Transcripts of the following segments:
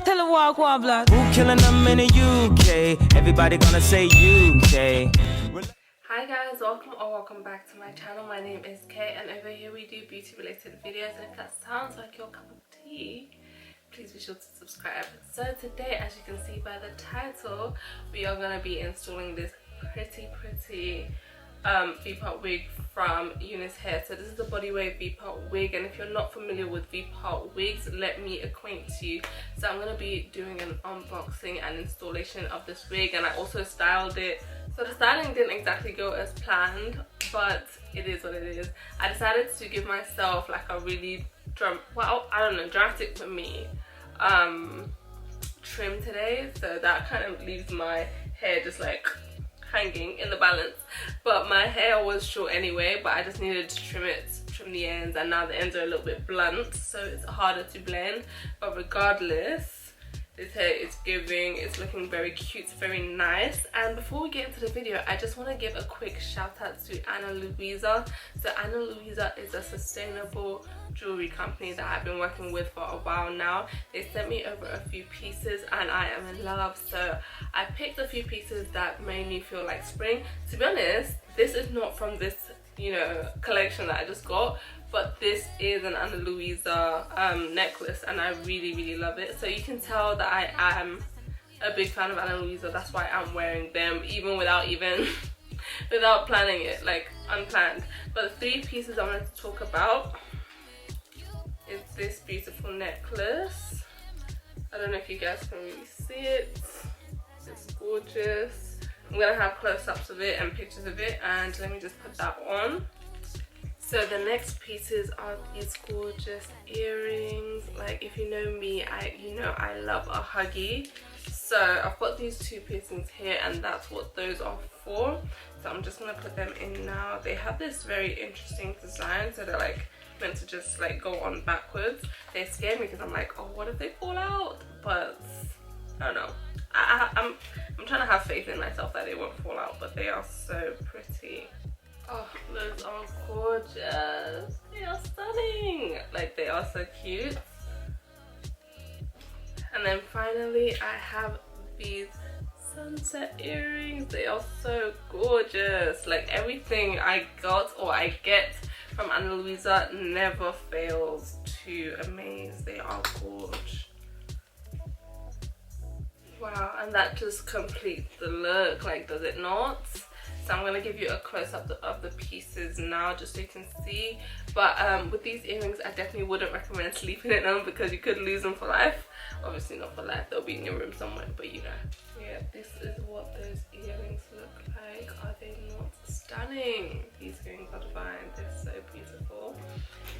Tell her walk blood. Who killing them in the UK? Everybody gonna say UK. Hi guys, welcome back to my channel. My name is Kay, and over here we do beauty related videos, and if that sounds like your cup of tea, please be sure to subscribe. So today, as you can see by the title, we are going to be installing this pretty V-part wig from Unice Hair. So this is the Bodywave V-part wig, and if you're not familiar with V-part wigs, let me acquaint you. So I'm going to be doing an unboxing and installation of this wig, and I also styled it. So the styling didn't exactly go as planned, but it is what it is. I decided to give myself like a really dramatic for me trim today, so that kind of leaves my hair just like hanging in the balance. But my hair was short anyway, but I just needed to trim the ends, and now the ends are a little bit blunt, so it's harder to blend. But regardless, this hair is giving, it's looking very cute, it's very nice. And before we get into the video, I just want to give a quick shout out to Luisa. So Luisa is a sustainable jewelry company that I've been working with for a while now. They sent me over a few pieces and I am in love, so I picked a few pieces that made me feel like spring. To be honest, this is not from this, you know, collection that I just got, but this is an Luisa necklace, and I really love it. So you can tell that I am a big fan of Luisa. That's why I'm wearing them, even without without planning it, like unplanned. But the three pieces I wanted to talk about is this beautiful necklace. I don't know if you guys can really see it. It's gorgeous. I'm gonna have close-ups of it and pictures of it, and let me just put that on. So the next pieces are these gorgeous earrings. Like, if you know me, you know I love a huggy. So I've got these two piercings here, and that's what those are for. So I'm just gonna put them in now. They have this very interesting design, so they're like meant to just like go on backwards. They scare me because I'm like, oh, what if they fall out? But I don't know. I'm trying to have faith in myself that they won't fall out, but they are so pretty. Oh, those are gorgeous. They are stunning. Like, they are so cute. And then finally, I have these sunset earrings. They are so gorgeous. Like, everything I got or I get from Luisa never fails to amaze. They are gorgeous. Wow, and that just completes the look, like, does it not? So I'm going to give you a close-up of the pieces now, just so you can see. But with these earrings, I definitely wouldn't recommend sleeping in them because you could lose them for life. Obviously not for life, they'll be in your room somewhere, but you know. Yeah, this is what those earrings look like. Are they not stunning? These earrings are divine, they're so beautiful.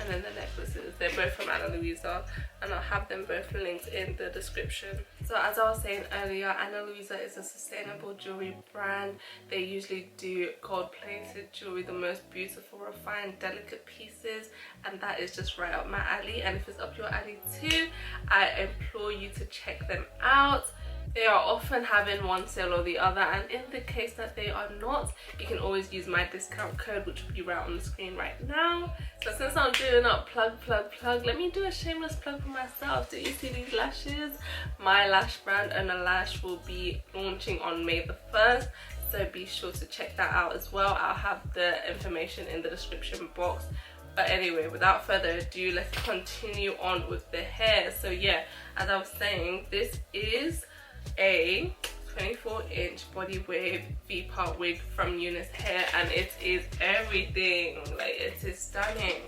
And then the necklaces, they're both from Luisa, and I'll have them both linked in the description. So as I was saying earlier, Luisa is a sustainable jewelry brand. They usually do gold-plated jewelry, the most beautiful, refined, delicate pieces, and that is just right up my alley. And if it's up your alley too, I implore you to check them out. They are often having one sale or the other, and in the case that they are not, you can always use my discount code, which will be right on the screen right now. So since I'm doing a plug, let me do a shameless plug for myself. Do you see these lashes? My lash brand, Ona Lash, will be launching on May the 1st, so be sure to check that out as well. I'll have the information in the description box. But anyway, without further ado, let's continue on with the hair. So yeah, as I was saying, this is a 24-inch Bodywave V-part wig from Unice Hair, and it is everything. Like, it is stunning.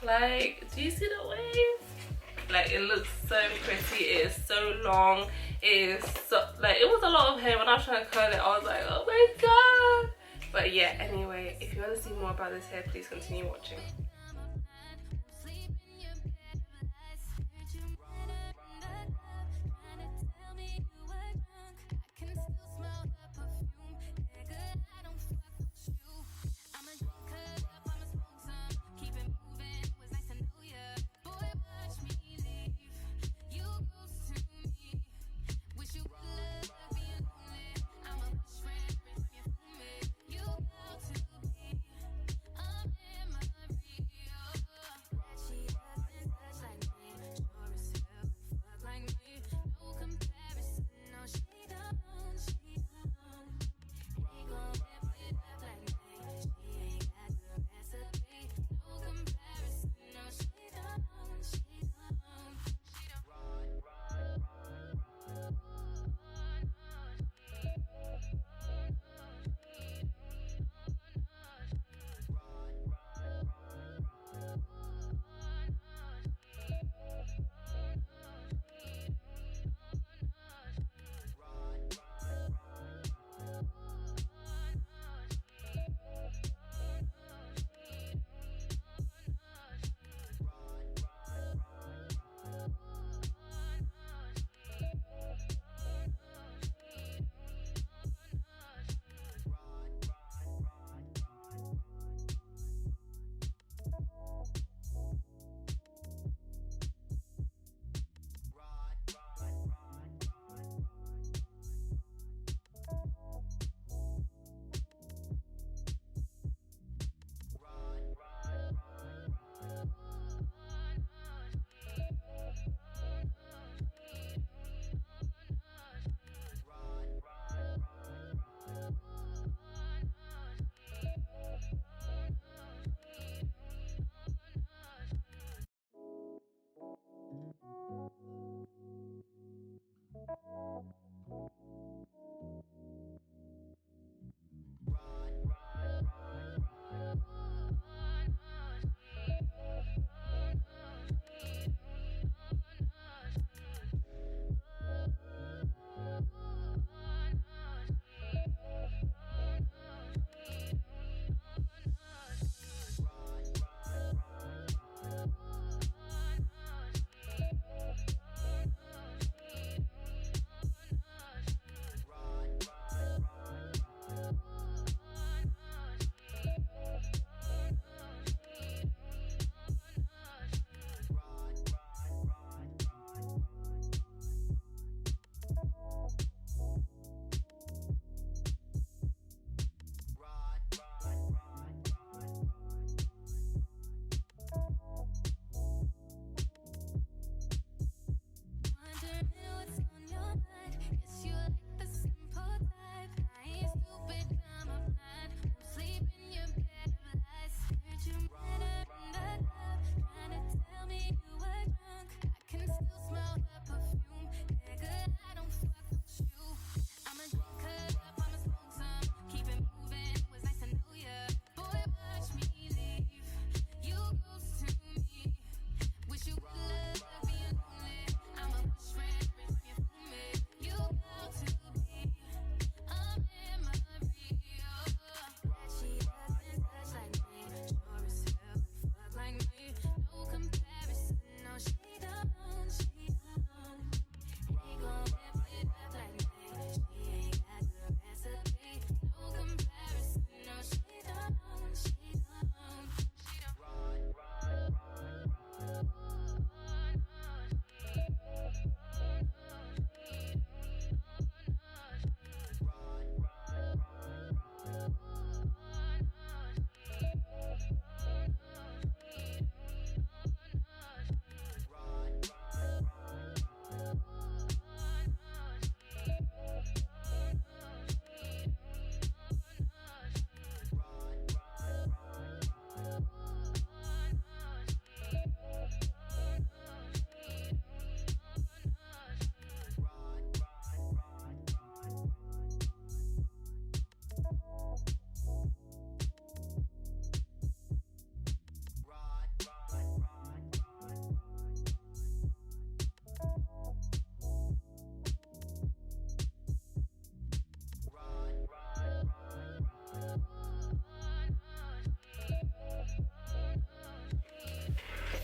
Like, do you see the wave? Like, it looks so pretty. It is so long. It is so, like, it was a lot of hair. When I was trying to curl it, I was like, oh my god. But yeah, anyway, if you want to see more about this hair, please continue watching.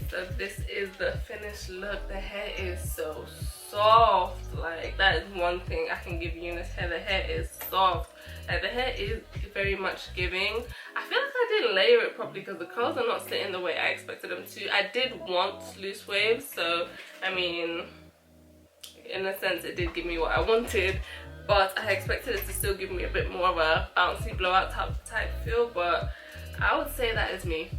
So this is the finished look. The hair is so soft. Like, that is one thing I can give Unice hair. The hair is soft. Like, the hair is very much giving. I feel like I didn't layer it properly because the curls are not sitting the way I expected them to. I did want loose waves, so I mean, in a sense it did give me what I wanted, but I expected it to still give me a bit more of a bouncy blowout type feel. But I would say that is me.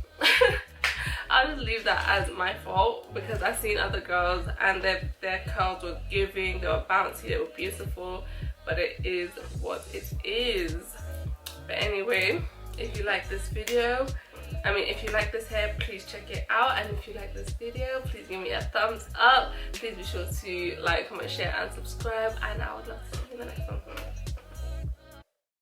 I'll just leave that as my fault, because I've seen other girls and their curls were giving, they were bouncy, they were beautiful, but it is what it is. But anyway, if you like this video, if you like this hair, please check it out. And if you like this video, please give me a thumbs up. Please be sure to like, comment, share and subscribe, and I would love to see you in the next one.